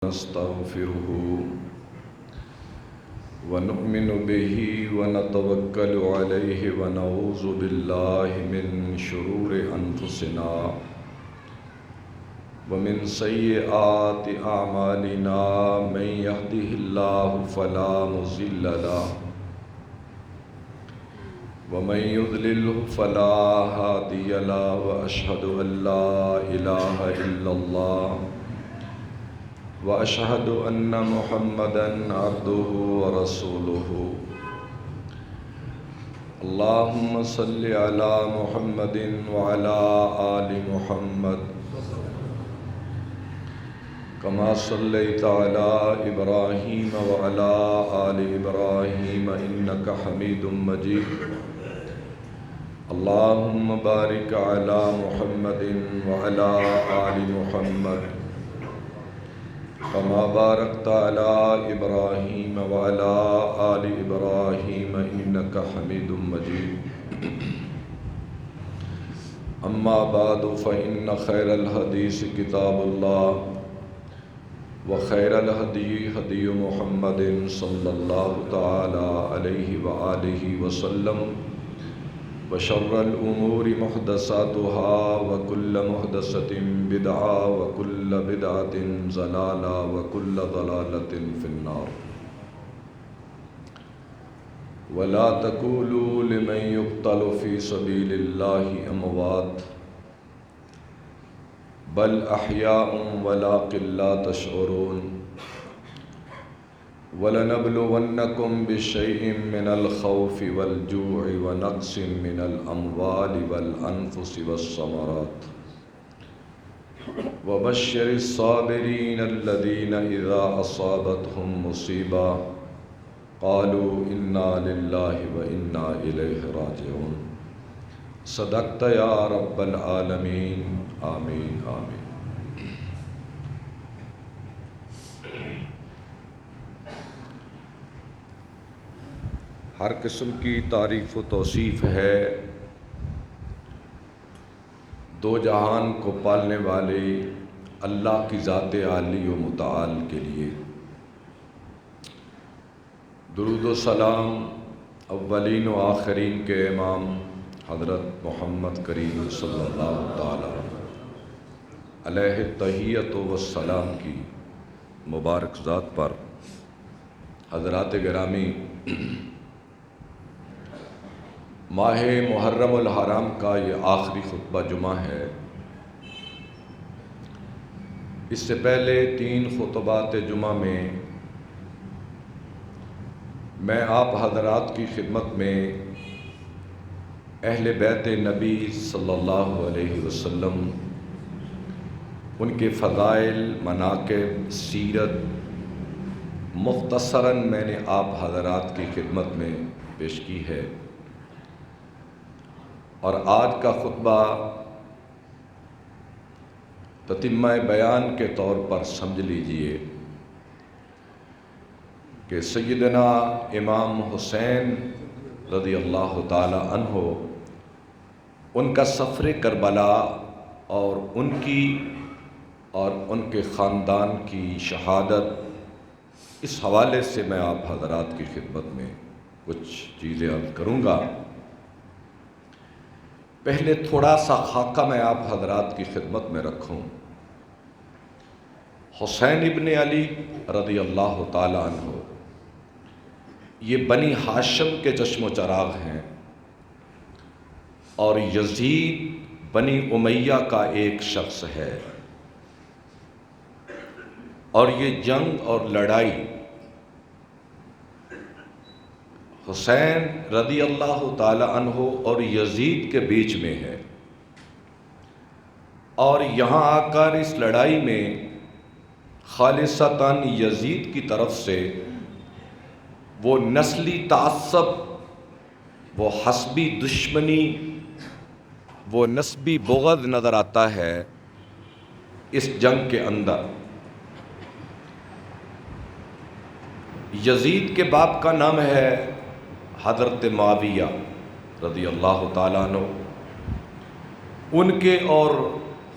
نستغفره ونؤمن به ونتوكل عليه ونعوذ بالله من شرور أنفسنا ومن سيئات أعمالنا من يهده الله فلا مضل له ومن يضلله فلا هادي له وأشهد أن لا إله إلا الله وأشهد أن محمدًا عبده ورسوله اللهم صل على محمد وعلى آل محمد كما صليت على إبراهيم وعلى آل إبراهيم إنك حميد مجيد اللهم بارك على محمد وعلى آل محمد كما باركت على إبراهيم وعلى آل إبراهيم إنك حميد مجيد أما بعد فإن خير الحديث كتاب الله وخير الهدي هدي محمد صلى الله تعالى عليه وآله وسلم وشر الأمور محدثاتها وكل محدثة بدعة وكل بدعة ضلالة وكل ضلالة في النار ولا تقولوا لمن يقتل في سبيل الله أموات بل أحياء ولكن لا تشعرون وَلَنَبْلُوَنَّكُمْ بِشَيْءٍ مِّنَ الْخَوْفِ وَالْجُوعِ وَنَقْصٍ مِّنَ الْأَمْوَالِ وَالْأَنفُسِ وَالثَّمَرَاتِ وَبَشِّرِ الصَّابِرِينَ الَّذِينَ إِذَا أَصَابَتْهُم مُّصِيبَةٌ قَالُوا إِنَّا لِلَّهِ وَإِنَّا إِلَيْهِ رَاجِعُونَ صدقت یا رب العالمین آمین آمین۔ ہر قسم کی تعریف و توصیف ہے دو جہان کو پالنے والے اللہ کی ذات عالی و متعال کے لیے۔ درود و سلام اولین و آخرین کے امام حضرت محمد کریم صلی اللہ تعالی علیہ تحیت و السلام کی مبارک ذات پر۔ حضرات گرامی، ماہ محرم الحرام کا یہ آخری خطبہ جمعہ ہے۔ اس سے پہلے 3 خطبات جمعہ میں آپ حضرات کی خدمت میں اہل بیت نبی صلی اللہ علیہ وسلم، ان کے فضائل، مناقب، سیرت مختصراً میں نے آپ حضرات کی خدمت میں پیش کی ہے، اور آج کا خطبہ تتمہ بیان کے طور پر سمجھ لیجئے کہ سیدنا امام حسین رضی اللہ تعالی عنہ، ان کا سفر کربلا اور ان کی اور ان کے خاندان کی شہادت، اس حوالے سے میں آپ حضرات کی خدمت میں کچھ چیزیں عرض کروں گا۔ پہلے تھوڑا سا خاکہ میں آپ حضرات کی خدمت میں رکھوں۔ حسین ابن علی رضی اللہ تعالی عنہ یہ بنی ہاشم کے چشم و چراغ ہیں، اور یزید بنی امیہ کا ایک شخص ہے، اور یہ جنگ اور لڑائی حسین رضی اللہ تعالی عنہ اور یزید کے بیچ میں ہے، اور یہاں آ کر اس لڑائی میں خالصتاً یزید کی طرف سے وہ نسلی تعصب، وہ حسبی دشمنی، وہ نسبی بغض نظر آتا ہے اس جنگ کے اندر۔ یزید کے باپ کا نام ہے حضرت معاویہ رضی اللہ تعالیٰ عنہ، ان کے اور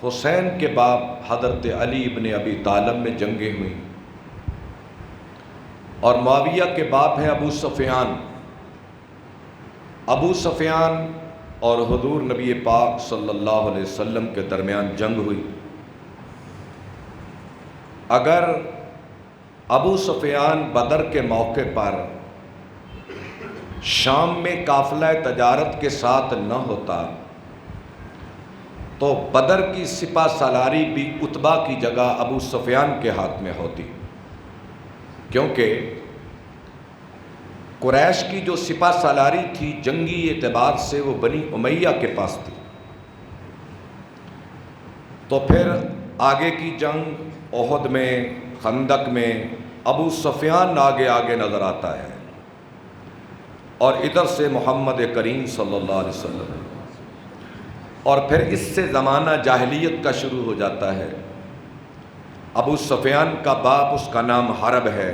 حسین کے باپ حضرت علی ابن ابی طالب میں جنگیں ہوئیں، اور معاویہ کے باپ ہیں ابو سفیان۔ ابو سفیان اور حضور نبی پاک صلی اللہ علیہ وسلم کے درمیان جنگ ہوئی۔ اگر ابو سفیان بدر کے موقع پر شام میں قافلہ تجارت کے ساتھ نہ ہوتا تو بدر کی سپہ سالاری بھی عتبہ کی جگہ ابو سفیان کے ہاتھ میں ہوتی، کیونکہ قریش کی جو سپہ سالاری تھی جنگی اعتبار سے وہ بنی امیہ کے پاس تھی۔ تو پھر آگے کی جنگ احد میں، خندق میں ابو سفیان آگے نظر آتا ہے، اور ادھر سے محمد کریم صلی اللہ علیہ وسلم، اور پھر اس سے زمانہ جاہلیت کا شروع ہو جاتا ہے۔ ابو سفیان کا باپ، اس کا نام حرب ہے،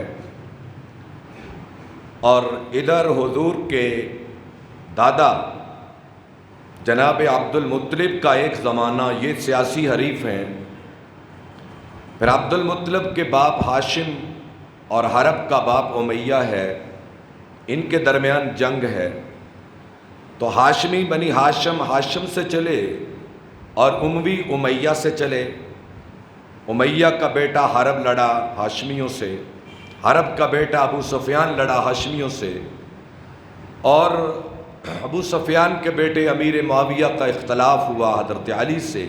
اور ادھر حضور کے دادا جناب عبد المطلب کا ایک زمانہ، یہ سیاسی حریف ہیں۔ پھر عبد المطلب کے باپ ہاشم اور حرب کا باپ امیہ ہے، ان کے درمیان جنگ ہے۔ تو ہاشمی بنی ہاشم سے چلے اور اموی امیہ سے چلے۔ امیہ کا بیٹا حرب لڑا ہاشمیوں سے، حرب کا بیٹا ابو سفیان لڑا ہاشمیوں سے، اور ابو سفیان کے بیٹے امیر معاویہ کا اختلاف ہوا حضرت علی سے۔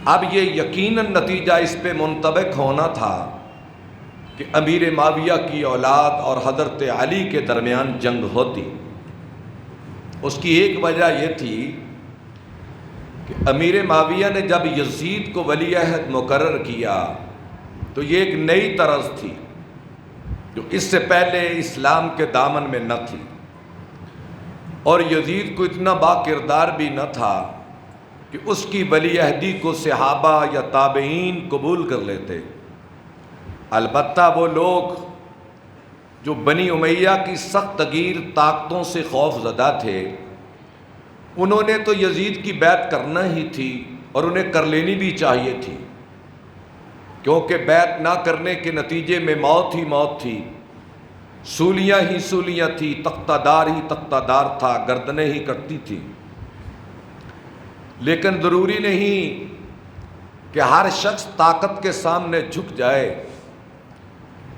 اب یہ یقیناً نتیجہ اس پہ منطبق ہونا تھا کہ امیر معاویہ کی اولاد اور حضرت علی کے درمیان جنگ ہوتی۔ اس کی ایک وجہ یہ تھی کہ امیر معاویہ نے جب یزید کو ولی عہد مقرر کیا تو یہ ایک نئی طرز تھی جو اس سے پہلے اسلام کے دامن میں نہ تھی، اور یزید کو اتنا با کردار بھی نہ تھا کہ اس کی ولی عہدی کو صحابہ یا تابعین قبول کر لیتے۔ البتہ وہ لوگ جو بنی امیہ کی سخت گیر طاقتوں سے خوف زدہ تھے، انہوں نے تو یزید کی بیعت کرنا ہی تھی، اور انہیں کر لینی بھی چاہیے تھی، کیونکہ بیعت نہ کرنے کے نتیجے میں موت ہی موت تھی، سولیاں ہی سولیاں تھی، تختہ دار ہی تختہ دار تھا، گردنیں ہی کٹتی تھی۔ لیکن ضروری نہیں کہ ہر شخص طاقت کے سامنے جھک جائے،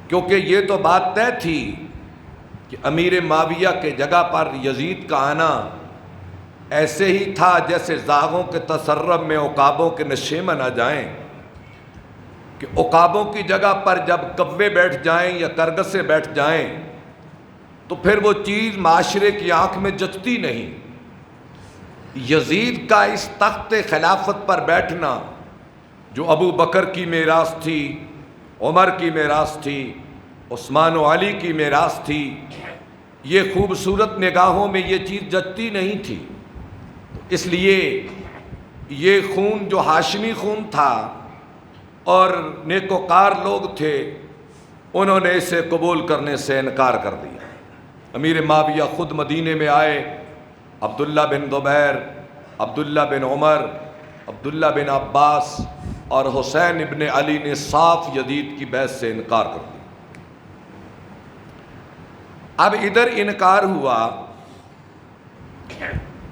کیونکہ یہ تو بات طے تھی کہ امیر معاویہ کے جگہ پر یزید کا آنا ایسے ہی تھا جیسے زاغوں کے تسرب میں عقابوں کے نشیمن آ جائیں، کہ عقابوں کی جگہ پر جب کوے بیٹھ جائیں یا کرگسیں بیٹھ جائیں تو پھر وہ چیز معاشرے کی آنکھ میں جچتی نہیں۔ یزید کا اس تخت خلافت پر بیٹھنا جو ابو بکر کی میراث تھی، عمر کی میراث تھی، عثمان و علی کی میراث تھی، یہ خوبصورت نگاہوں میں یہ چیز جچتی نہیں تھی۔ اس لیے یہ خون جو ہاشمی خون تھا اور نیکوکار لوگ تھے، انہوں نے اسے قبول کرنے سے انکار کر دیا۔ امیر معاویہ خود مدینے میں آئے، عبداللہ بن زبیر، عبداللہ بن عمر، عبداللہ بن عباس اور حسین ابن علی نے صاف یزید کی بیعت سے انکار کر دیا۔ اب ادھر انکار ہوا،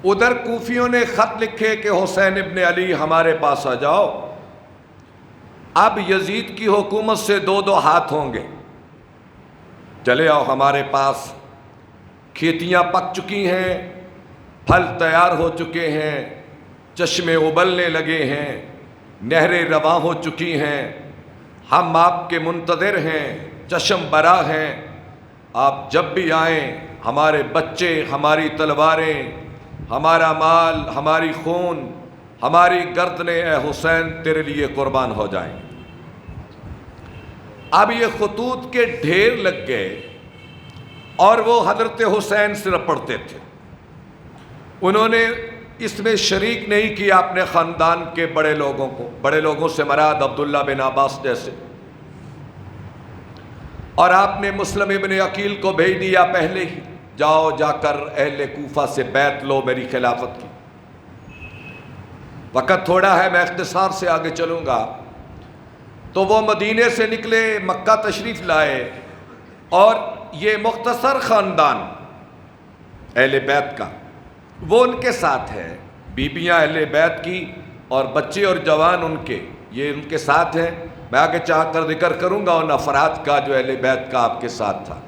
ادھر کوفیوں نے خط لکھے کہ حسین ابن علی ہمارے پاس آ جاؤ، اب یزید کی حکومت سے دو دو ہاتھ ہوں گے، چلے آؤ ہمارے پاس، کھیتیاں پک چکی ہیں، پھل تیار ہو چکے ہیں، چشمے ابلنے لگے ہیں، نہریں رواں ہو چکی ہیں، ہم آپ کے منتظر ہیں، چشم برا ہیں، آپ جب بھی آئیں ہمارے بچے، ہماری تلواریں، ہمارا مال، ہماری خون، ہماری گردنیں اے حسین تیرے لیے قربان ہو جائیں۔ اب یہ خطوط کے ڈھیر لگ گئے اور وہ حضرت حسین سے رپڑتے تھے، انہوں نے اس میں شریک نہیں کیا اپنے خاندان کے بڑے لوگوں کو، بڑے لوگوں سے مراد عبداللہ بن عباس جیسے، اور آپ نے مسلم ابن عقیل کو بھیج دیا پہلے ہی، جاؤ جا کر اہل کوفہ سے بیعت لو میری خلافت کی۔ وقت تھوڑا ہے، میں اختصار سے آگے چلوں گا۔ تو وہ مدینے سے نکلے، مکہ تشریف لائے، اور یہ مختصر خاندان اہل بیت کا وہ ان کے ساتھ ہے، بیبیاں اہل بیت کی اور بچے اور جوان ان کے، یہ ان کے ساتھ ہیں۔ میں آگے چاہ کر ذکر کروں گا ان افراد کا جو اہل بیت کا آپ کے ساتھ تھا۔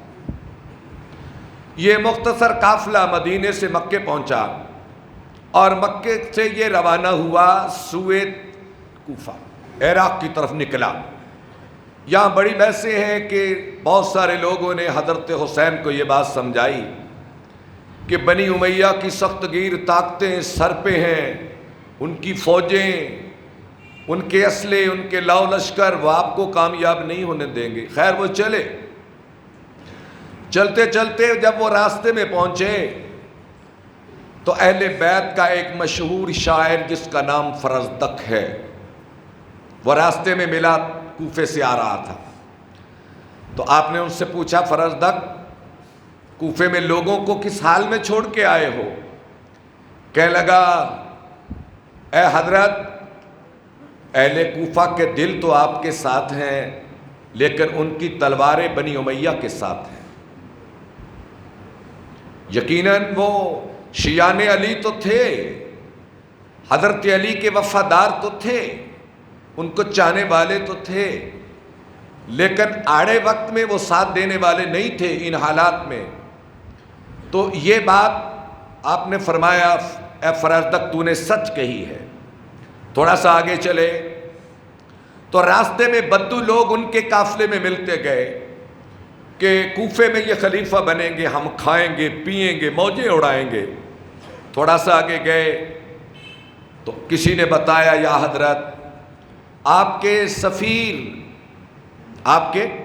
یہ مختصر قافلہ مدینے سے مکے پہنچا اور مکے سے یہ روانہ ہوا سوئے کوفہ، عراق کی طرف نکلا۔ یہاں بڑی بحثیں ہیں کہ بہت سارے لوگوں نے حضرت حسین کو یہ بات سمجھائی کہ بنی امیہ کی سخت گیر طاقتیں سر پہ ہیں، ان کی فوجیں، ان کے اسلحے، ان کے لاؤ لشکر وہ آپ کو کامیاب نہیں ہونے دیں گے۔ خیر وہ چلے، چلتے چلتے جب وہ راستے میں پہنچے تو اہل بیت کا ایک مشہور شاعر جس کا نام فرزدق ہے وہ راستے میں ملا، کوفے سے آ رہا تھا۔ تو آپ نے ان سے پوچھا فرزدق کوفے میں لوگوں کو کس حال میں چھوڑ کے آئے ہو؟ کہنے لگا اے حضرت اہل کوفہ کے دل تو آپ کے ساتھ ہیں لیکن ان کی تلواریں بنی امیہ کے ساتھ ہیں۔ یقیناً وہ شیعان علی تو تھے، حضرت علی کے وفادار تو تھے، ان کو چاہنے والے تو تھے، لیکن آڑے وقت میں وہ ساتھ دینے والے نہیں تھے ان حالات میں۔ تو یہ بات آپ نے فرمایا اے فرزدق تو نے سچ کہی ہے۔ تھوڑا سا آگے چلے تو راستے میں بدو لوگ ان کے قافلے میں ملتے گئے کہ کوفے میں یہ خلیفہ بنیں گے، ہم کھائیں گے پئیں گے موجیں اڑائیں گے۔ تھوڑا سا آگے گئے تو کسی نے بتایا یا حضرت آپ کے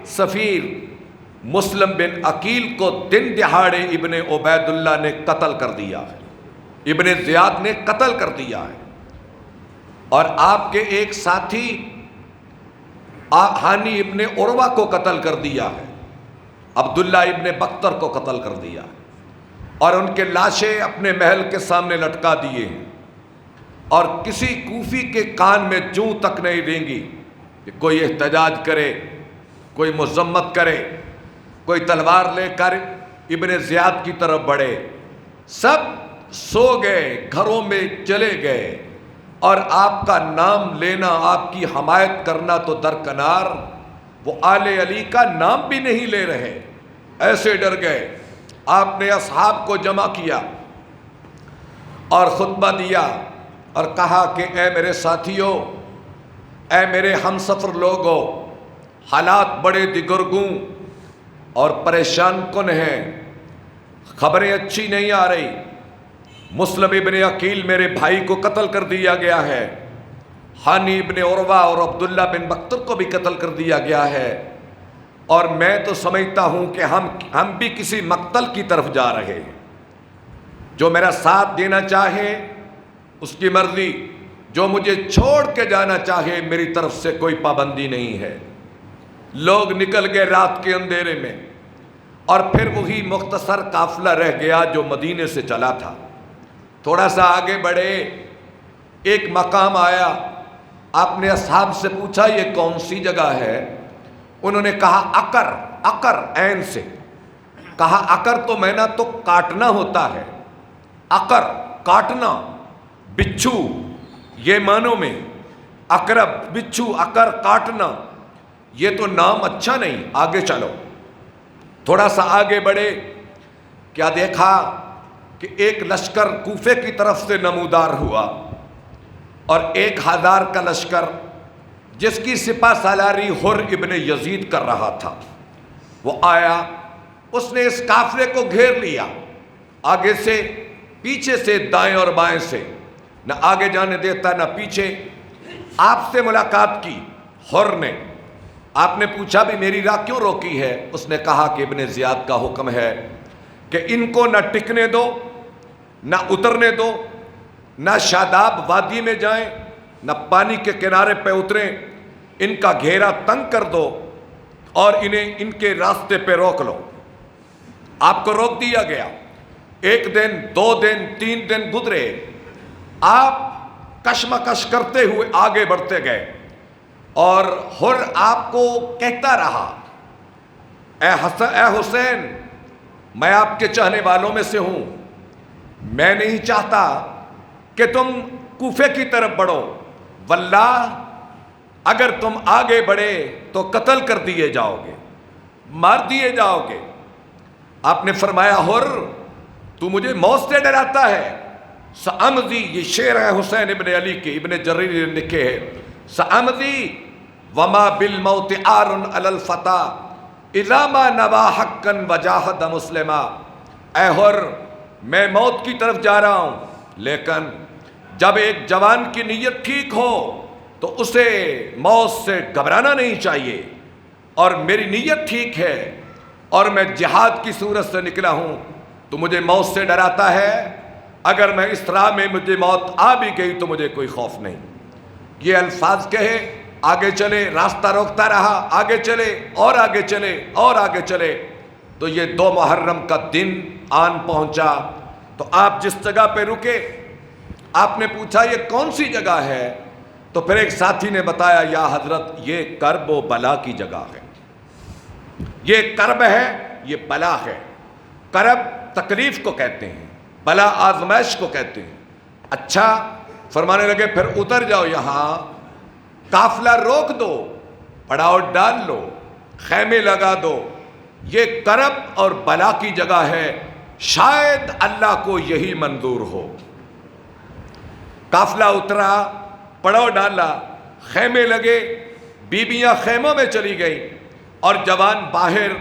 سفیر مسلم بن عقیل کو دن دہاڑے ابن عبید اللہ نے قتل کر دیا ہے، ابن زیاد نے قتل کر دیا ہے، اور آپ کے ایک ساتھی ہانی ابن عروہ کو قتل کر دیا ہے، عبداللہ ابن بختر کو قتل کر دیا ہے، اور ان کے لاشیں اپنے محل کے سامنے لٹکا دیے ہیں، اور کسی کوفی کے کان میں جوں تک نہیں دیں گی کہ کوئی احتجاج کرے، کوئی مذمت کرے، کوئی تلوار لے کر ابن زیاد کی طرف بڑھے۔ سب سو گئے، گھروں میں چلے گئے، اور آپ کا نام لینا، آپ کی حمایت کرنا تو درکنار، وہ آل علی کا نام بھی نہیں لے رہے، ایسے ڈر گئے۔ آپ نے اصحاب کو جمع کیا اور خطبہ دیا اور کہا کہ اے میرے ساتھیوں، اے میرے ہم سفر لوگوں، حالات بڑے دگرگوں اور پریشان کن ہیں، خبریں اچھی نہیں آ رہی۔ مسلم ابن عقیل میرے بھائی کو قتل کر دیا گیا ہے، ہانی ابن عروہ اور عبداللہ بن بختر کو بھی قتل کر دیا گیا ہے، اور میں تو سمجھتا ہوں کہ ہم بھی کسی مقتل کی طرف جا رہے ہیں۔ جو میرا ساتھ دینا چاہے اس کی مرضی، جو مجھے چھوڑ کے جانا چاہے میری طرف سے کوئی پابندی نہیں ہے۔ لوگ نکل گئے رات کے اندھیرے میں، اور پھر وہی مختصر قافلہ رہ گیا جو مدینے سے چلا تھا۔ تھوڑا سا آگے بڑھے، ایک مقام آیا، آپ نے اصحاب سے پوچھا یہ کون سی جگہ ہے؟ انہوں نے کہا عقر عین سے کہا عقر تو میں نے تو کاٹنا ہوتا ہے، عقر کاٹنا، بچھو یہ معنوں میں، عقرب بچھو، عقر کاٹنا، یہ تو نام اچھا نہیں، آگے چلو۔ تھوڑا سا آگے بڑھے، کیا دیکھا کہ ایک لشکر کوفے کی طرف سے نمودار ہوا، اور 1000 کا لشکر جس کی سپہ سالاری حر ابن یزید کر رہا تھا وہ آیا، اس نے اس قافلے کو گھیر لیا، آگے سے پیچھے سے دائیں اور بائیں سے، نہ آگے جانے دیتا نہ پیچھے۔ آپ سے ملاقات کی حر نے، آپ نے پوچھا بھی میری راہ کیوں روکی ہے؟ اس نے کہا کہ ابن زیاد کا حکم ہے کہ ان کو نہ ٹکنے دو، نہ اترنے دو، نہ شاداب وادی میں جائیں، نہ پانی کے کنارے پہ اتریں، ان کا گھیرا تنگ کر دو اور انہیں ان کے راستے پہ روک لو۔ آپ کو روک دیا گیا۔ 1 دن 2 دن 3 دن گزرے، آپ کشمکش کرتے ہوئے آگے بڑھتے گئے، اور حر آپ کو کہتا رہا اے حسین، میں آپ کے چاہنے والوں میں سے ہوں، میں نہیں چاہتا کہ تم کوفے کی طرف بڑھو، واللہ اگر تم آگے بڑھے تو قتل کر دیے جاؤ گے، مار دیے جاؤ گے۔ آپ نے فرمایا حر، تو مجھے موت سے ڈراتا ہے؟ سأمضی، یہ شعر ہے حسین ابن علی کے، ابن جریر نے لکھے ہیں، سأمضی وما بالموت عار علی الفتى اذا ما نوى حقا وجاہد مسلما۔ اے حر، میں موت کی طرف جا رہا ہوں، لیکن جب ایک جوان کی نیت ٹھیک ہو تو اسے موت سے گھبرانا نہیں چاہیے، اور میری نیت ٹھیک ہے اور میں جہاد کی صورت سے نکلا ہوں، تو مجھے موت سے ڈراتا ہے؟ اگر میں اس راہ میں مجھے موت آ بھی گئی تو مجھے کوئی خوف نہیں۔ یہ الفاظ کہے، آگے چلے، راستہ روکتا رہا، آگے چلے اور آگے چلے اور آگے چلے، تو یہ 2 محرم کا دن آن پہنچا۔ تو آپ جس جگہ پہ رکے، آپ نے پوچھا یہ کون سی جگہ ہے؟ تو پھر ایک ساتھی نے بتایا، یا حضرت یہ کرب و بلا کی جگہ ہے، یہ کرب ہے، یہ بلا ہے۔ کرب تکلیف کو کہتے ہیں، بلا آزمائش کو کہتے ہیں۔ اچھا، فرمانے لگے پھر اتر جاؤ، یہاں قافلہ روک دو، پڑاؤ ڈال لو، خیمے لگا دو، یہ کرب اور بلا کی جگہ ہے، شاید اللہ کو یہی منظور ہو۔ قافلہ اترا، پڑاؤ ڈالا، خیمے لگے، بیبیاں خیموں میں چلی گئیں اور جوان باہر،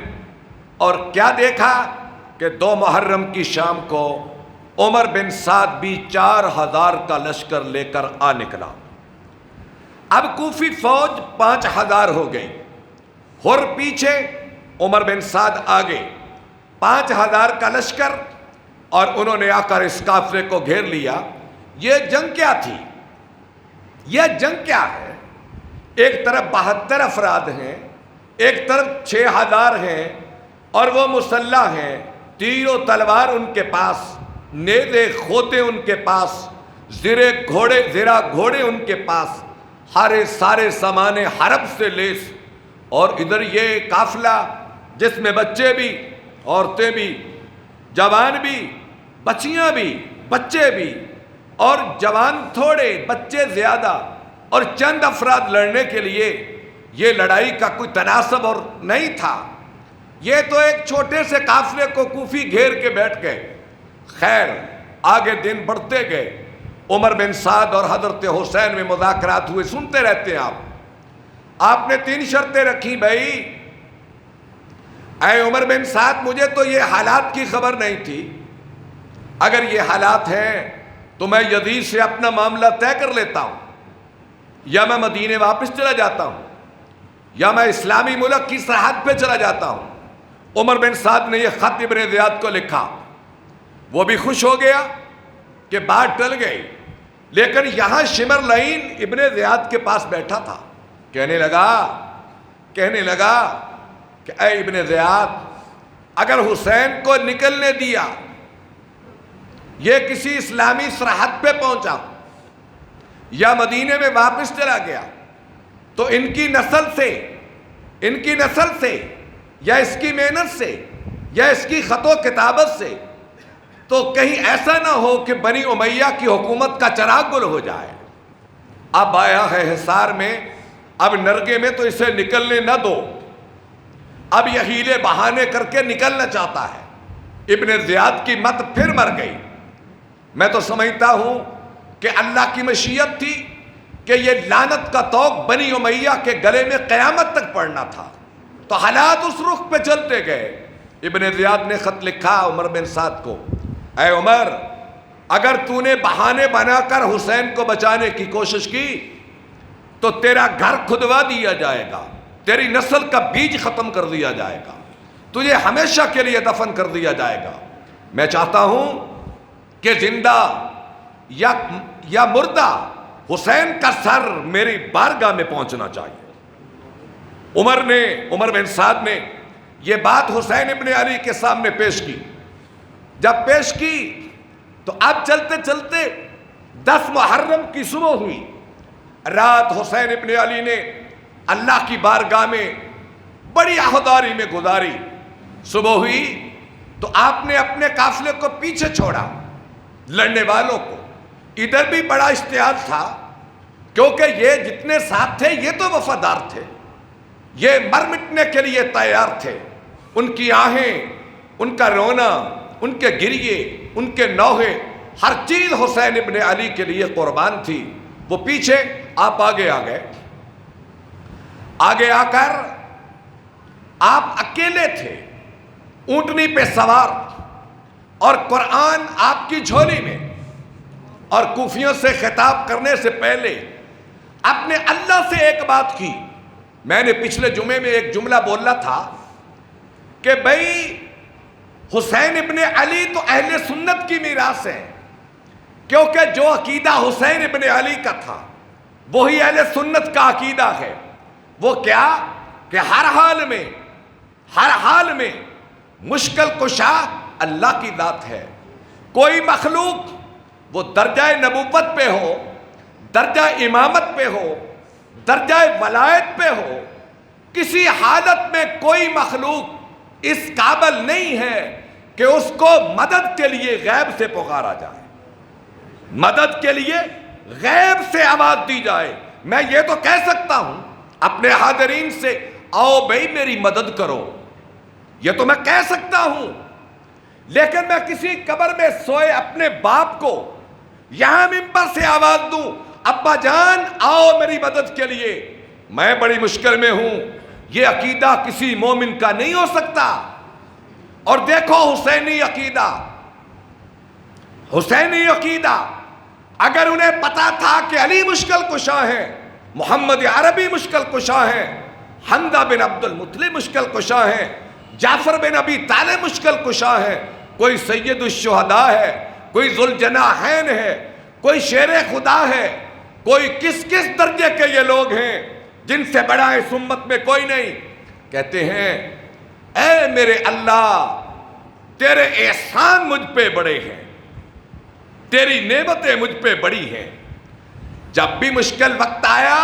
اور کیا دیکھا کہ 2 محرم کی شام کو عمر بن سعد بھی 4000 کا لشکر لے کر آ نکلا۔ اب کوفی فوج 5000 ہو گئی، حر پیچھے، عمر بن سعد آگے، 5000 کا لشکر، اور انہوں نے آ کر اس قافلے کو گھیر لیا۔ یہ جنگ کیا تھی؟ یہ جنگ کیا ہے؟ ایک طرف 72 افراد ہیں، ایک طرف 6000 ہیں، اور وہ مسلح ہیں، تیر و تلوار ان کے پاس، نیزے کھوتے ان کے پاس، زیرہ گھوڑے ان کے پاس، سارے سامان حرب سے لیس، اور ادھر یہ قافلہ جس میں بچے بھی، عورتیں بھی، جوان بھی، بچیاں بھی، بچے بھی، اور جوان تھوڑے، بچے زیادہ، اور چند افراد لڑنے کے لیے۔ یہ لڑائی کا کوئی تناسب اور نہیں تھا، یہ تو ایک چھوٹے سے قافلے کو کوفی گھیر کے بیٹھ گئے۔ خیر، آگے دن بڑھتے گئے، عمر بن سعد اور حضرت حسین میں مذاکرات ہوئے، سنتے رہتے ہیں آپ نے 3 شرطیں رکھی، بھائی اے عمر بن سعد، مجھے تو یہ حالات کی خبر نہیں تھی، اگر یہ حالات ہیں تو میں یزید سے اپنا معاملہ طے کر لیتا ہوں، یا میں مدینے واپس چلا جاتا ہوں، یا میں اسلامی ملک کی سرحد پہ چلا جاتا ہوں۔ عمر بن سعد نے یہ خط ابن زیاد کو لکھا، وہ بھی خوش ہو گیا کہ بات ٹل گئی، لیکن یہاں شمر لعین ابن زیاد کے پاس بیٹھا تھا، کہنے لگا کہ اے ابن زیاد، اگر حسین کو نکلنے دیا، یہ کسی اسلامی سرحد پہ پہنچا یا مدینے میں واپس چلا گیا، تو ان کی نسل سے یا اس کی محنت سے یا اس کی خط و کتابت سے تو کہیں ایسا نہ ہو کہ بنی امیہ کی حکومت کا چراغ گل ہو جائے۔ اب آیا ہے حصار میں، اب نرگے میں، تو اسے نکلنے نہ دو۔ اب یہ ہیلے بہانے کر کے نکلنا چاہتا ہے۔ ابن زیاد کی مت پھر مر گئی۔ میں تو سمجھتا ہوں کہ اللہ کی مشیت تھی کہ یہ لعنت کا طوق بنی امیہ کے گلے میں قیامت تک پڑنا تھا، تو حالات اس رخ پہ چلتے گئے۔ ابن زیاد نے خط لکھا عمر بن سعد کو، اے عمر، اگر تو نے بہانے بنا کر حسین کو بچانے کی کوشش کی تو تیرا گھر کھدوا دیا جائے گا، تیری نسل کا بیج ختم کر دیا جائے گا، تجھے ہمیشہ کے لیے دفن کر دیا جائے گا۔ میں چاہتا ہوں کہ زندہ یا مردہ حسین کا سر میری بارگاہ میں پہنچنا چاہیے۔ عمر بن سعد نے یہ بات حسین ابن علی کے سامنے پیش کی۔ جب پیش کی تو اب چلتے چلتے 10 محرم کی صبح ہوئی۔ رات حسین ابن علی نے اللہ کی بارگاہ میں بڑی آہداری میں گزاری. صبح ہوئی تو آپ نے اپنے قافلے کو پیچھے چھوڑا, لڑنے والوں کو. ادھر بھی بڑا اشتعال تھا کیونکہ یہ جتنے ساتھ تھے یہ تو وفادار تھے, یہ مر مٹنے کے لیے تیار تھے. ان کی آہیں, ان کا رونا, ان کے گریے, ان کے نوحے, ہر چیز حسین ابن علی کے لیے قربان تھی. وہ پیچھے, آپ آگے آ گئے. آگے آ کر آپ اکیلے تھے, اونٹنی پہ سوار, اور قرآن آپ کی جھولی میں, اور کوفیوں سے خطاب کرنے سے پہلے آپ نے اللہ سے ایک بات کی. میں نے پچھلے جمعے میں ایک جملہ بولا تھا کہ بھئی حسین ابن علی تو اہل سنت کی میراث ہے, کیونکہ جو عقیدہ حسین ابن علی کا تھا وہی اہل سنت کا عقیدہ ہے. وہ کیا کہ ہر حال میں مشکل کشا اللہ کی ذات ہے. کوئی مخلوق وہ درجہ نبوت پہ ہو, درجہ امامت پہ ہو, درجہ ولایت پہ ہو, کسی حالت میں کوئی مخلوق اس قابل نہیں ہے کہ اس کو مدد کے لیے غیب سے پکارا جائے, مدد کے لیے غیب سے آواز دی جائے. میں یہ تو کہہ سکتا ہوں اپنے حاضرین سے, آؤ بھئی میری مدد کرو, یہ تو میں کہہ سکتا ہوں. لیکن میں کسی قبر میں سوئے اپنے باپ کو یہاں منبر سے آواز دوں, ابا جان آؤ میری مدد کے لیے, میں بڑی مشکل میں ہوں, یہ عقیدہ کسی مومن کا نہیں ہو سکتا. اور دیکھو حسینی عقیدہ, اگر انہیں پتا تھا کہ علی مشکل کشا ہیں, محمد عربی مشکل کشا ہیں, حمزہ بن عبد المطلب مشکل کشا ہیں, جعفر بن ابی طالب مشکل کشا ہیں, کوئی سید الشہداء ہے, کوئی ذوالجناحین ہے, کوئی شیر خدا ہے, کوئی کس درجے کے یہ لوگ ہیں جن سے بڑا اس امت میں کوئی نہیں. کہتے ہیں اے میرے اللہ تیرے احسان مجھ پہ بڑے ہیں, تیری نعمتیں مجھ پہ بڑی ہیں. جب بھی مشکل وقت آیا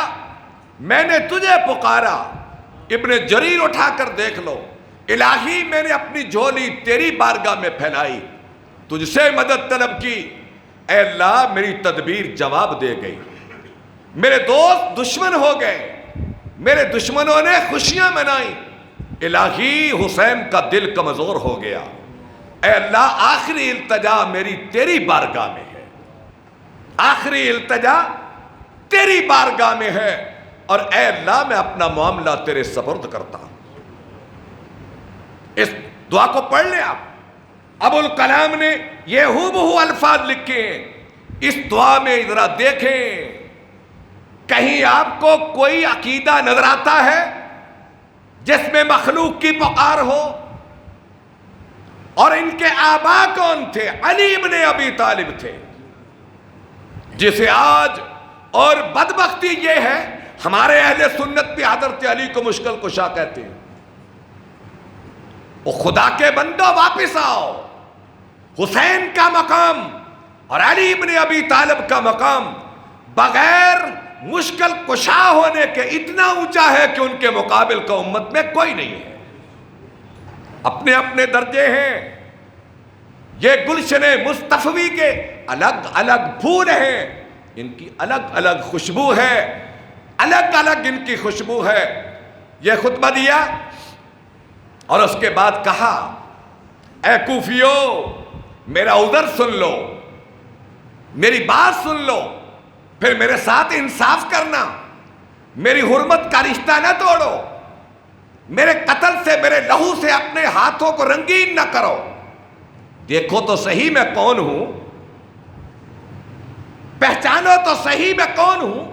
میں نے تجھے پکارا. ابن جریر اٹھا کر دیکھ لو, الہی میں نے اپنی جھولی تیری بارگاہ میں پھیلائی, تجھ سے مدد طلب کی, اے اللہ میری تدبیر جواب دے گئی. میرے دوست دشمن ہو گئے, میرے دشمنوں نے خوشیاں منائیں, الہی حسین کا دل کمزور ہو گیا. اے اللہ آخری التجا میری تیری بارگاہ میں ہے, آخری التجا تیری بارگاہ میں ہے, اور اے اللہ میں اپنا معاملہ تیرے سپرد کرتا ہوں. اس دعا کو پڑھ لیں آپ. ابو الکلام نے یہ ہو الفاظ لکھے ہیں. اس دعا میں ذرا دیکھیں, کہیں آپ کو کوئی عقیدہ نظر آتا ہے جس میں مخلوق کی پکار ہو؟ اور ان کے آبا کون تھے؟ علی ابن ابی طالب تھے, جسے آج اور بدبختی یہ ہے ہمارے اہل سنت بھی حضرت علی کو مشکل کشا کہتے ہیں. وہ خدا کے بندو واپس آؤ, حسین کا مقام اور علی ابن ابی طالب کا مقام بغیر مشکل کشا ہونے کے اتنا اونچا ہے کہ ان کے مقابل کا امت میں کوئی نہیں ہے. اپنے اپنے درجے ہیں. یہ گلشن مصطفی کے الگ الگ پھول ہیں, ان کی الگ الگ خوشبو ہے, الگ الگ ان کی خوشبو ہے. یہ خطبہ دیا اور اس کے بعد کہا اے کوفیو میرا عذر سن لو, میری بات سن لو, پھر میرے ساتھ انصاف کرنا, میری حرمت کا رشتہ نہ توڑو, میرے قتل سے میرے لہو سے اپنے ہاتھوں کو رنگین نہ کرو. دیکھو تو صحیح میں کون ہوں, پہچانو تو صحیح میں کون ہوں.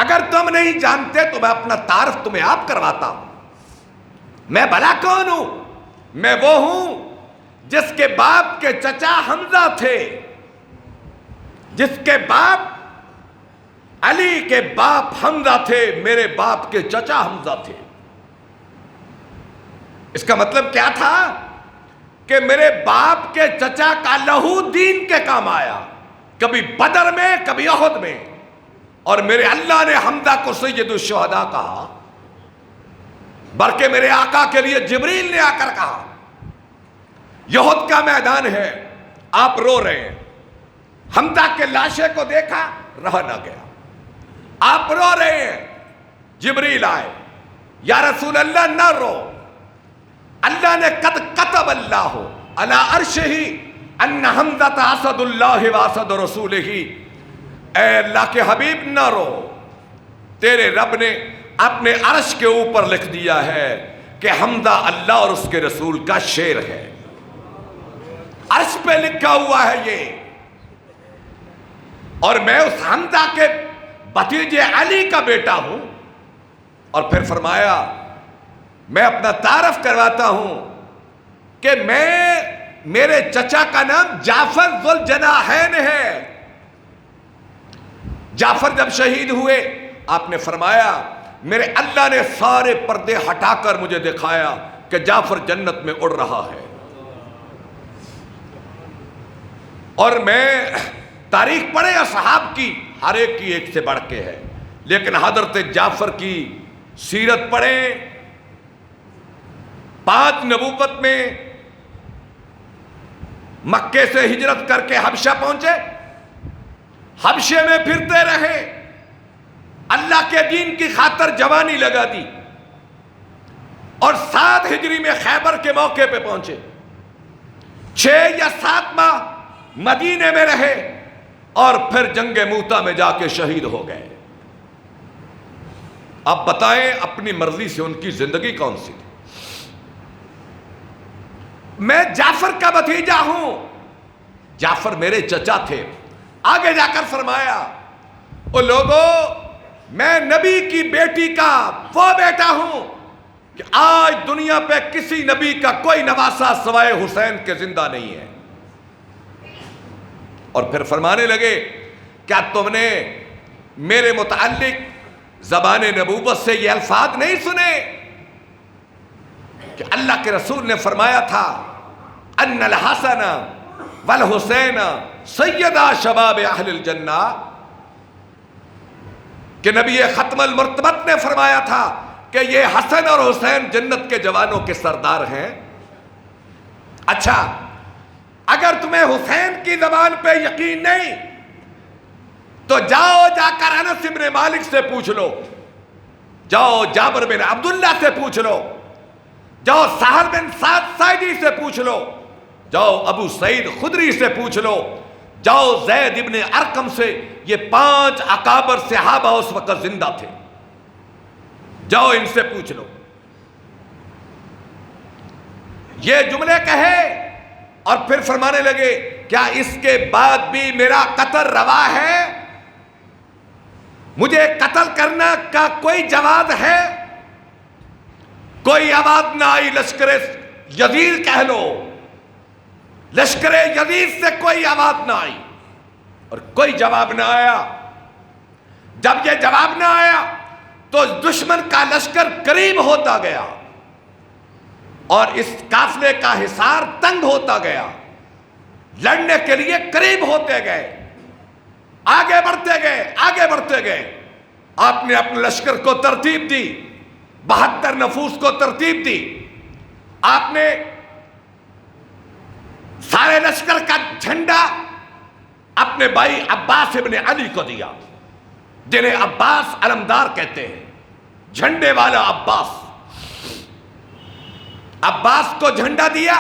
اگر تم نہیں جانتے تو میں اپنا تعارف تمہیں آپ کرواتا ہوں. میں بھلا کون ہوں؟ میں وہ ہوں جس کے باپ کے چچا حمزہ تھے, جس کے باپ علی کے باپ حمزہ تھے, میرے باپ کے چچا حمزہ تھے. اس کا مطلب کیا تھا کہ میرے باپ کے چچا کا لہو دین کے کام آیا, کبھی بدر میں کبھی احد میں, اور میرے اللہ نے حمزہ کو سید الشہداء کہا. بلکہ میرے آقا کے لیے جبریل نے آ کر کہا یہود کا میدان ہے، آپ رو رہے ہیں، حمزہ کے لاشے کو دیکھا رہا نہ گیا، آپ رو رہے ہیں، جبریل آئے، یا رسول اللہ نہ رو، اللہ نے قد کتب اللہ علی عرشہ ان حمزہ اسد اللہ و اسد رسولہ، اے اللہ کے حبیب نہ رو، تیرے رب نے اپنے عرش کے اوپر لکھ دیا ہے کہ حمزہ اللہ اور اس کے رسول کا شیر ہے، عرش پہ لکھا ہوا ہے یہ، اور میں اس حمزہ کے بھتیجے علی کا بیٹا ہوں۔ اور پھر فرمایا میں اپنا تعارف کرواتا ہوں کہ میرے چچا کا نام جعفر ذو الجناحین ہے۔ جعفر جب شہید ہوئے آپ نے فرمایا میرے اللہ نے سارے پردے ہٹا کر مجھے دکھایا کہ جعفر جنت میں اڑ رہا ہے، اور میں تاریخ پڑھے اصحاب کی، ہر ایک کی ایک سے بڑھ کے ہے، لیکن حضرت جعفر کی سیرت پڑھیں، 5 نبوت میں مکے سے ہجرت کر کے حبشہ پہنچے، حبشے میں پھرتے رہے، اللہ کے دین کی خاطر جوانی لگا دی، اور 7 ہجری میں خیبر کے موقع پہ پہنچے، 6 یا 7 ماہ مدینے میں رہے، اور پھر جنگ موتا میں جا کے شہید ہو گئے۔ اب بتائیں اپنی مرضی سے ان کی زندگی کون سی تھی؟ میں جعفر کا بھتیجا ہوں، جعفر میرے چچا تھے۔ آگے جا کر فرمایا او لوگو میں نبی کی بیٹی کا وہ بیٹا ہوں کہ آج دنیا پہ کسی نبی کا کوئی نواسا سوائے حسین کے زندہ نہیں ہے۔ اور پھر فرمانے لگے کیا تم نے میرے متعلق زبان نبوت سے یہ الفاظ نہیں سنے کہ اللہ کے رسول نے فرمایا تھا ان الحسن والحسین سیدہ شباب اہل الجنہ، کہ نبی ختم المرتبت نے فرمایا تھا کہ یہ حسن اور حسین جنت کے جوانوں کے سردار ہیں۔ اچھا اگر تمہیں حسین کی زبان پہ یقین نہیں تو جاؤ جا کر انس بن مالک سے پوچھ لو، جاؤ جابر بن عبداللہ سے پوچھ لو، جاؤ سہل بن سعد ساعدی سے پوچھ لو، جاؤ ابو سعید خدری سے پوچھ لو، جاؤ زید ابن ارقم سے، یہ 5 اکابر صحابہ اس وقت زندہ تھے، جاؤ ان سے پوچھ لو۔ یہ جملے کہے اور پھر فرمانے لگے کیا اس کے بعد بھی میرا قتل روا ہے؟ مجھے قتل کرنا کا کوئی جواز ہے؟ کوئی آواز نہ آئی، لشکر یزید کہہ لو، لشکر یزید سے کوئی آواز نہ آئی اور کوئی جواب نہ آیا۔ جب یہ جواب نہ آیا تو دشمن کا لشکر قریب ہوتا گیا اور اس قافلے کا حصار تنگ ہوتا گیا، لڑنے کے لیے قریب ہوتے گئے، آگے بڑھتے گئے، آگے بڑھتے گئے۔ آپ نے اپنے لشکر کو ترتیب دی، 72 نفوس کو ترتیب دی، آپ نے سارے لشکر کا جھنڈا اپنے بھائی عباس ابن علی کو دیا، جنہیں عباس علمدار کہتے ہیں، جھنڈے والا عباس۔ عباس کو جھنڈا دیا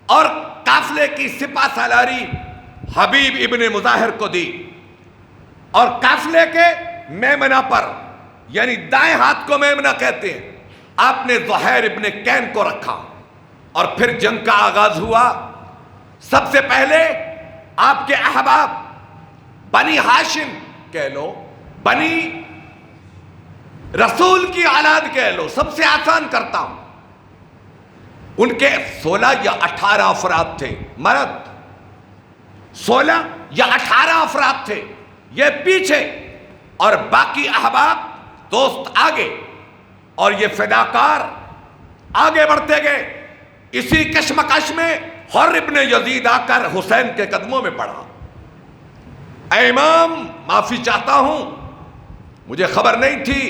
اور قافلے کی سپہ سالاری حبیب ابن مظاہر کو دی، اور قافلے کے میمنہ پر، یعنی دائیں ہاتھ کو میمنہ کہتے ہیں، آپ نے زہیر ابن کین کو رکھا، اور پھر جنگ کا آغاز ہوا۔ سب سے پہلے آپ کے احباب بنی ہاشم کہہ لو، بنی رسول کی اولاد کہہ لو، سب سے آسان کرتا ہوں، ان کے 16 یا 18 افراد تھے، مرد 16 یا 18 افراد تھے، یہ پیچھے، اور باقی احباب دوست آگے، اور یہ فداکار آگے بڑھتے گئے۔ اسی کشمکش میں حر ابن یزید آ کر حسین کے قدموں میں پڑا، اے امام معافی چاہتا ہوں، مجھے خبر نہیں تھی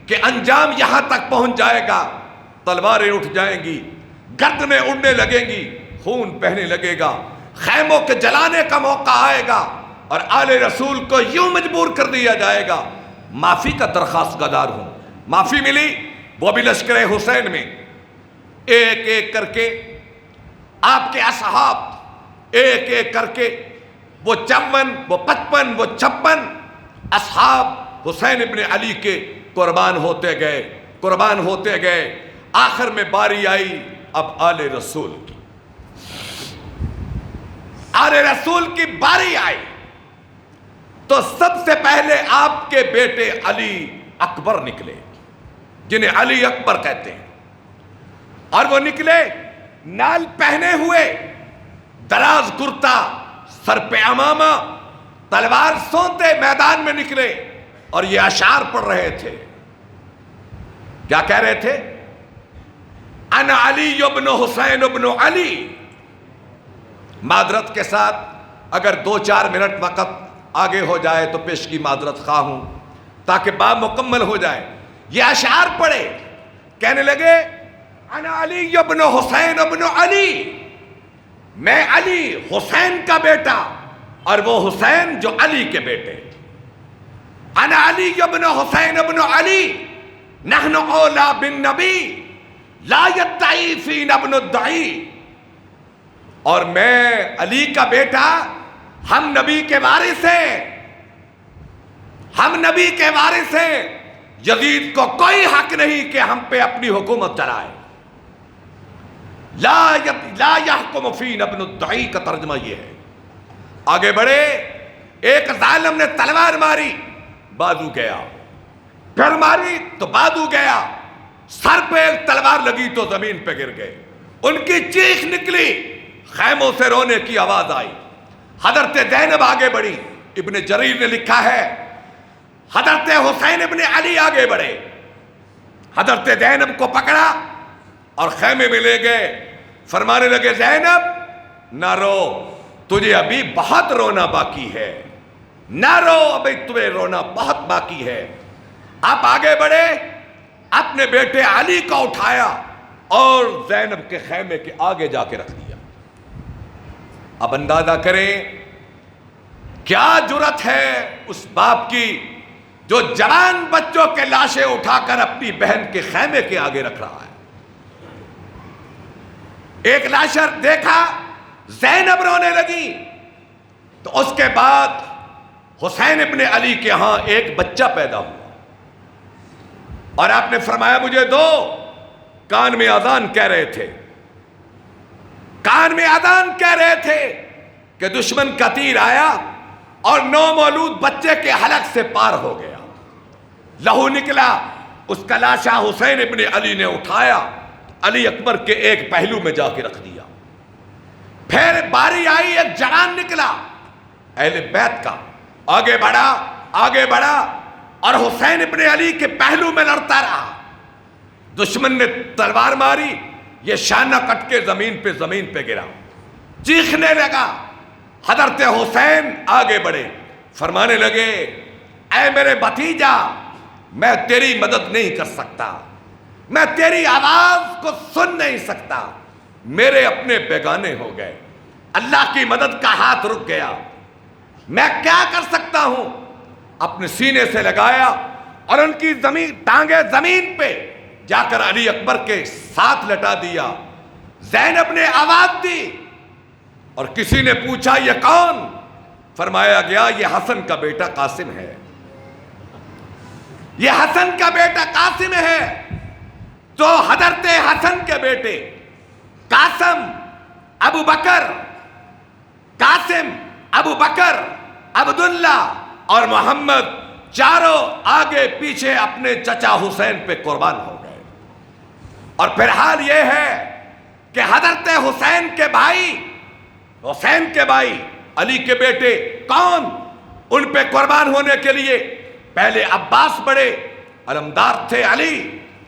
کہ انجام یہاں تک پہنچ جائے گا، تلواریں اٹھ جائیں گی، گردنیں اڑنے لگیں گی، خون بہنے لگے گا، خیموں کے جلانے کا موقع آئے گا اور آل رسول کو یوں مجبور کر دیا جائے گا۔ معافی کا درخواست گزار ہوں۔ معافی ملی، وہ بھی لشکر حسین میں ایک ایک کر کے آپ کے اصحاب ایک ایک کر کے وہ 54 وہ 55 وہ 56 اصحاب حسین ابن علی کے قربان ہوتے گئے، قربان ہوتے گئے۔ آخر میں باری آئی اب آل رسول کی، آل رسول کی باری آئی تو سب سے پہلے آپ کے بیٹے علی اکبر نکلے، جنہیں علی اکبر کہتے ہیں، اور وہ نکلے نال پہنے ہوئے، دراز کرتا، سر پہ عمامہ، تلوار سونتے میدان میں نکلے اور یہ اشعار پڑھ رہے تھے۔ کیا کہہ رہے تھے؟ انا علی ابن حسین ابن علی۔ معذرت کے ساتھ اگر 2-4 منٹ وقت آگے ہو جائے تو پیش کی معذرت خواہ ہوں تاکہ باب مکمل ہو جائے۔ یہ اشعار پڑھے، کہنے لگے انا علی ابن حسین ابن علی، میں علی حسین کا بیٹا اور وہ حسین جو علی کے بیٹے۔ انا علی ابن حسین ابن علی نحن اولا بالنبی لا یدعی فینا ابن الدعی، اور میں علی کا بیٹا، ہم نبی کے وارث ہیں، ہم نبی کے وارث ہیں، یزید کو کوئی حق نہیں کہ ہم پہ اپنی حکومت چلائے۔ لا یحکم فینا ابن الدعی کا ترجمہ یہ ہے۔ آگے بڑھے، ایک ظالم نے تلوار ماری، بازو گیا، پھر ماری تو بازو گیا، سر پہ ایک تلوار لگی تو زمین پہ گر گئے۔ ان کی چیخ نکلی، خیموں سے رونے کی آواز آئی۔ حضرت زینب آگے بڑھی، ابن جریر نے لکھا ہے حضرت حسین ابن علی آگے بڑھے، حضرت زینب کو پکڑا اور خیمے میں لے گئے، فرمانے لگے زینب نہ رو، تجھے ابھی بہت رونا باقی ہے، نہ رو، ابھی تمہیں رونا بہت باقی ہے۔ آپ آگے بڑھے، اپنے بیٹے علی کو اٹھایا اور زینب کے خیمے کے آگے جا کے رکھ دیا۔ اب اندازہ کریں کیا جرت ہے اس باپ کی جو جوان بچوں کے لاشیں اٹھا کر اپنی بہن کے خیمے کے آگے رکھ رہا ہے۔ ایک لاشر دیکھا، زینب رونے لگی، تو اس کے بعد حسین ابن علی کے ہاں ایک بچہ پیدا ہوا اور آپ نے فرمایا مجھے دو۔ کان میں اذان کہہ رہے تھے، کان میں اذان کہہ رہے تھے کہ دشمن کا تیر آیا اور نومولود بچے کے حلق سے پار ہو گیا، لہو نکلا۔ اس کا لاشا حسین ابن علی نے اٹھایا، علی اکبر کے ایک پہلو میں جا کے رکھ دیا۔ پھر باری آئی، ایک جوان نکلا اہل بیت کا، آگے بڑھا، آگے بڑھا اور حسین ابن علی کے پہلو میں لڑتا رہا۔ دشمن نے تلوار ماری، یہ شانہ کٹ کے زمین پہ گرا، چیخنے لگا۔ حضرت حسین آگے بڑھے، فرمانے لگے اے میرے بھتیجا، میں تیری مدد نہیں کر سکتا، میں تیری آواز کو سن نہیں سکتا، میرے اپنے بیگانے ہو گئے، اللہ کی مدد کا ہاتھ رک گیا، میں کیا کر سکتا ہوں؟ اپنے سینے سے لگایا اور ان کی ٹانگیں زمین پہ جا کر علی اکبر کے ساتھ لٹا دیا۔ زینب نے آواز دی اور کسی نے پوچھا یہ کون؟ فرمایا گیا یہ حسن کا بیٹا قاسم ہے، یہ حسن کا بیٹا قاسم ہے۔ تو حضرت حسن کے بیٹے قاسم، ابو بکر، قاسم، ابو بکر، عبداللہ اور محمد، چاروں آگے پیچھے اپنے چچا حسین پہ قربان ہو گئے۔ اور پھر حال یہ ہے کہ حضرت حسین کے بھائی علی کے بیٹے کون ان پہ قربان ہونے کے لیے؟ پہلے عباس بڑے، علمدار تھے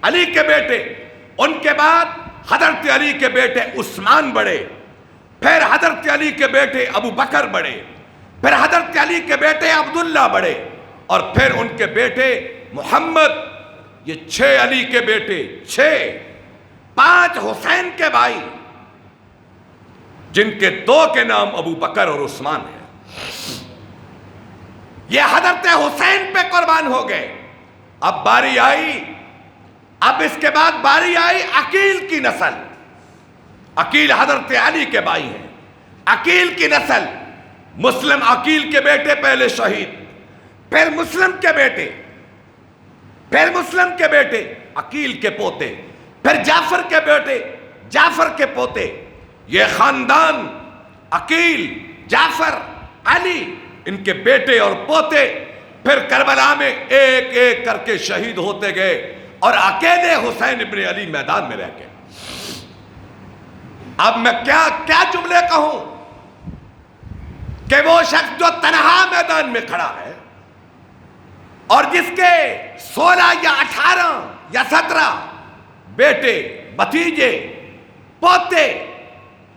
علی کے بیٹے، ان کے بعد حضرت علی کے بیٹے عثمان بڑے، پھر حضرت علی کے بیٹے ابو بکر بڑے، پھر حضرت علی کے بیٹے عبداللہ بڑے، اور پھر ان کے بیٹے محمد یہ 6 علی کے بیٹے، 5 حسین کے بھائی، جن کے 2 کے نام ابو بکر اور عثمان ہیں، یہ حضرت حسین پہ قربان ہو گئے۔ اب باری آئی، اب اس کے بعد باری آئی عقیل کی نسل۔ عقیل حضرت علی کے بھائی ہیں، عقیل کی نسل۔ مسلم عقیل کے بیٹے پہلے شہید، پھر مسلم کے بیٹے، پھر مسلم کے بیٹے عقیل کے پوتے، پھر جعفر کے بیٹے جعفر کے پوتے۔ یہ خاندان عقیل، جعفر، علی، ان کے بیٹے اور پوتے پھر کربلا میں ایک ایک کر کے شہید ہوتے گئے، اور اکیلے حسین ابن علی میدان میں رہ گئے۔ اب میں کیا جملے کہوں کہ وہ شخص جو تنہا میدان میں کھڑا ہے اور جس کے 16 یا 18 یا 17 بیٹے، بھتیجے، پوتے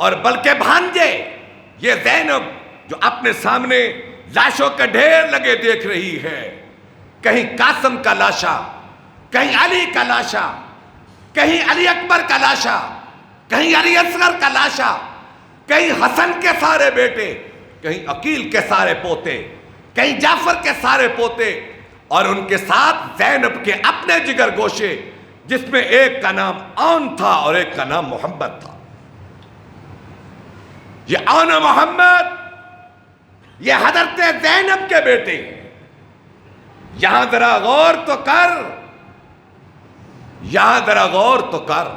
اور بلکہ بھانجے، یہ زینب جو اپنے سامنے لاشوں کے ڈھیر لگے دیکھ رہی ہے، کہیں قاسم کا لاشا، کہیں علی کا لاشا، کہیں علی اکبر کا لاشا، کہیں علی اصغر کا لاشا، کہیں حسن کے سارے بیٹے، کہیں عقیل کے سارے پوتے، کہیں جعفر کے سارے پوتے، اور ان کے ساتھ زینب کے اپنے جگر گوشے، جس میں ایک کا نام عون تھا اور ایک کا نام محمد تھا۔ یہ عون و محمد یہ حضرت زینب کے بیٹے ہیں۔ یہاں ذرا غور تو کر، یہاں ذرا غور تو کر،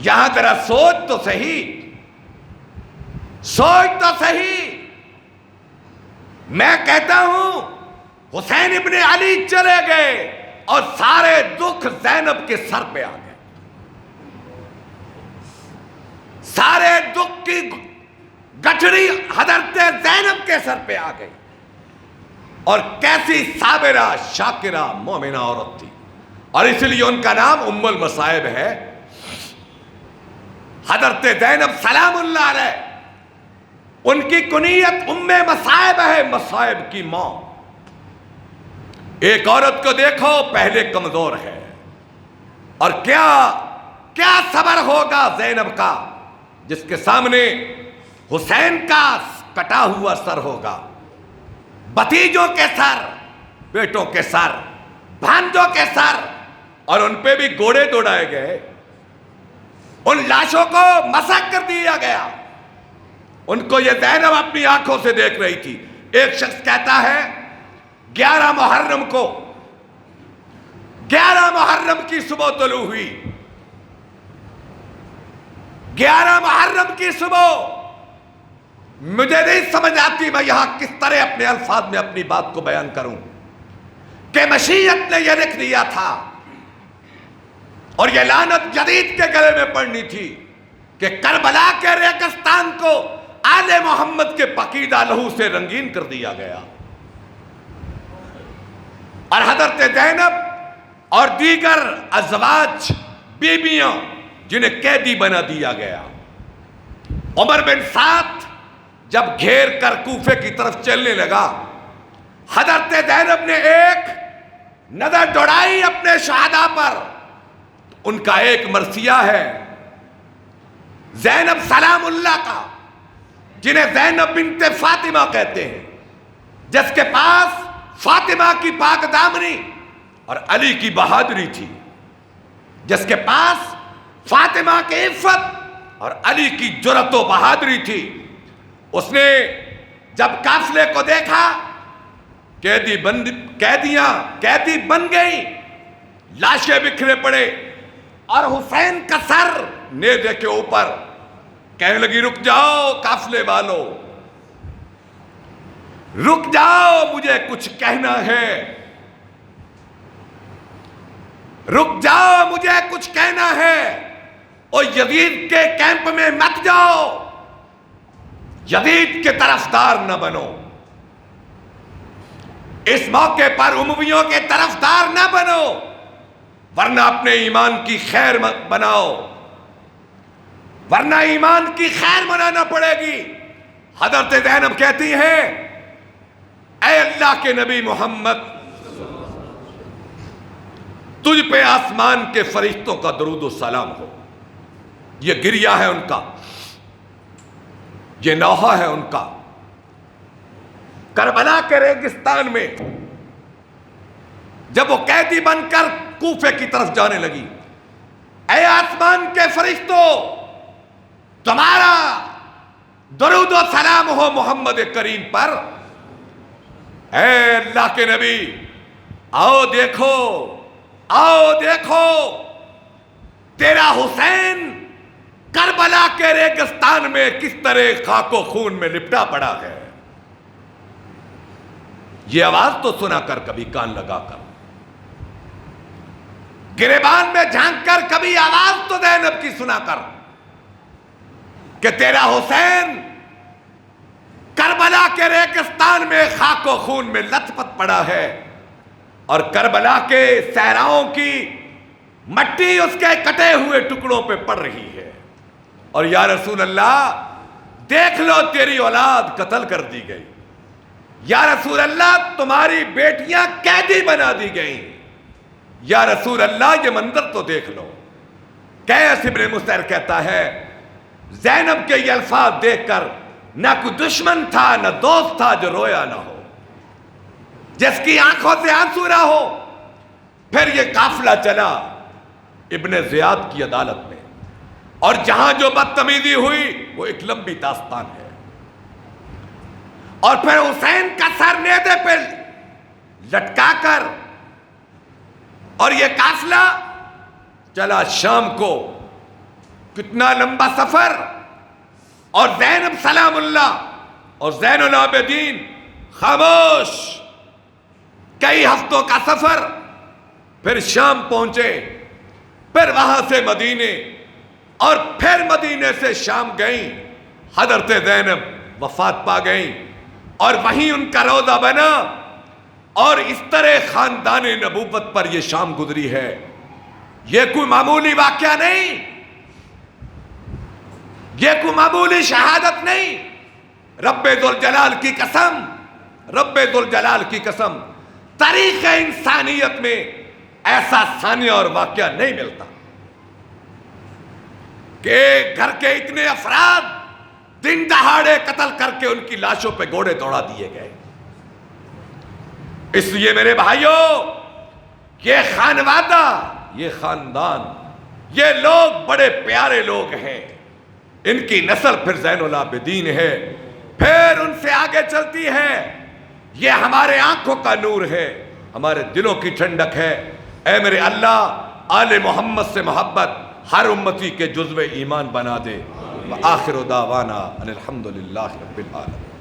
یہاں ذرا سوچ تو صحیح، سوچ تو صحیح۔ میں کہتا ہوں حسین ابن علی چلے گئے اور سارے دکھ زینب کے سر پہ آ گئے، سارے دکھ کی گٹھڑی حضرت زینب کے سر پہ آ گئی۔ اور کیسی صابرہ، شاکرہ، مومنہ عورت تھی، اور اس لیے ان کا نام ام المصائب ہے۔ حضرت زینب سلام اللہ علیہ، ان کی کنیت ام مصائب ہے، مصائب کی ماں۔ ایک عورت کو دیکھو پہلے کمزور ہے، اور کیا صبر ہوگا زینب کا، جس کے سامنے حسین کا کٹا ہوا سر ہوگا، بھتیجوں کے سر، بیٹوں کے سر، بھانجوں کے سر، اور ان پہ بھی گھوڑے دوڑائے گئے، ان لاشوں کو مسخ کر دیا گیا۔ ان کو یہ زینب اپنی آنکھوں سے دیکھ رہی تھی۔ ایک شخص کہتا ہے 11 محرم کو، 11 محرم کی صبح طلوع ہوئی، 11 محرم کی صبح، مجھے نہیں سمجھ آتی میں یہاں کس طرح اپنے الفاظ میں اپنی بات کو بیان کروں، کہ مشیت نے یہ لکھ دیا تھا، اور یہ لعنت یزید کے گلے میں پڑنی تھی، کہ کربلا کے ریگستان کو آل محمد کے پاکیزہ لہو سے رنگین کر دیا گیا، اور حضرت زینب اور دیگر ازواج، بیویاں، جنہیں قیدی بنا دیا گیا۔ عمر بن سعد جب گھیر کر کوفے کی طرف چلنے لگا، حضرت زینب نے ایک نظر دوڑائی اپنے شہداء پر، ان کا ایک مرثیہ ہے زینب سلام اللہ کا، جنہیں زینب بنت فاطمہ کہتے ہیں، جس کے پاس فاطمہ کی پاک دامنی اور علی کی بہادری تھی، جس کے پاس فاطمہ کی عفت اور علی کی جرأت و بہادری تھی۔ اس نے جب قافلے کو دیکھا، قیدی بن گئی، لاشیں بکھرے پڑے، اور حسین کا سر نیزے کے اوپر، کہنے لگی رک جاؤ قافلے والو، رک جاؤ مجھے کچھ کہنا ہے، رک جاؤ مجھے کچھ کہنا ہے، اور یزید کے کیمپ میں مت جاؤ، یزید کے طرفدار نہ بنو، اس موقع پر امویوں کے طرفدار نہ بنو، ورنہ اپنے ایمان کی خیر مت بناؤ، ورنہ ایمان کی خیر منانا پڑے گی۔ حضرت زینب کہتی ہیں اے اللہ کے نبی محمد تجھ پہ آسمان کے فرشتوں کا درود و سلام ہو۔ یہ گریہ ہے ان کا، یہ نوحہ ہے ان کا۔ کربلا کے ریگستان میں جب وہ قیدی بن کر کوفے کی طرف جانے لگی، اے آسمان کے فرشتوں، تمہارا درود و سلام ہو محمد کریم پر۔ اے اللہ کے نبی، آؤ دیکھو، آؤ دیکھو، تیرا حسین کربلا کے ریگستان میں کس طرح خاک و خون میں لپٹا پڑا ہے۔ یہ آواز تو سنا کر کبھی کان لگا کر، گریبان میں جھانک کر کبھی آواز تو زینب کی سنا کر کہ تیرا حسین کربلا کے ریگستان میں خاک و خون میں لت پت پڑا ہے، اور کربلا کے صحراؤں کی مٹی اس کے کٹے ہوئے ٹکڑوں پہ پڑ رہی ہے، اور یا رسول اللہ دیکھ لو تیری اولاد قتل کر دی گئی، یا رسول اللہ تمہاری بیٹیاں قیدی بنا دی گئیں، یا رسول اللہ یہ منظر تو دیکھ لو۔ قیس ابن مسعر کہتا ہے زینب کے یہ الفاظ دیکھ کر نہ کوئی دشمن تھا نہ دوست تھا جو رویا نہ ہو، جس کی آنکھوں سے آنسو نہ ہو۔ پھر یہ قافلہ چلا ابن زیاد کی عدالت میں، اور جہاں جو بدتمیزی ہوئی وہ ایک لمبی داستان ہے، اور پھر حسین کا سر نیزے پہ لٹکا کر، اور یہ قافلہ چلا شام کو، کتنا لمبا سفر، اور زینب سلام اللہ اور زین العابدین خاموش، کئی ہفتوں کا سفر، پھر شام پہنچے، پھر وہاں سے مدینے، اور پھر مدینے سے شام گئیں، حضرت زینب وفات پا گئیں، اور وہیں ان کا روضہ بنا، اور اس طرح خاندان نبوت پر یہ شام گزری ہے۔ یہ کوئی معمولی واقعہ نہیں، یہ کوئی معمولی شہادت نہیں۔ رب ذوالجلال کی قسم، رب ذوالجلال کی قسم، تاریخ انسانیت میں ایسا ثانیہ اور واقعہ نہیں ملتا کہ گھر کے اتنے افراد دن دہاڑے قتل کر کے ان کی لاشوں پہ گھوڑے دوڑا دیے گئے۔ اس لیے میرے بھائیوں، یہ خانوادہ، یہ خاندان، یہ لوگ بڑے پیارے لوگ ہیں، ان کی نسل پھر زین العابدین ہے، پھر ان سے آگے چلتی ہے۔ یہ ہمارے آنکھوں کا نور ہے، ہمارے دلوں کی ٹھنڈک ہے۔ اے میرے اللہ، آل محمد سے محبت ہر امتی کے جزو ایمان بنا دے۔ وآخر دعوانا ان الحمدللہ رب العالمین۔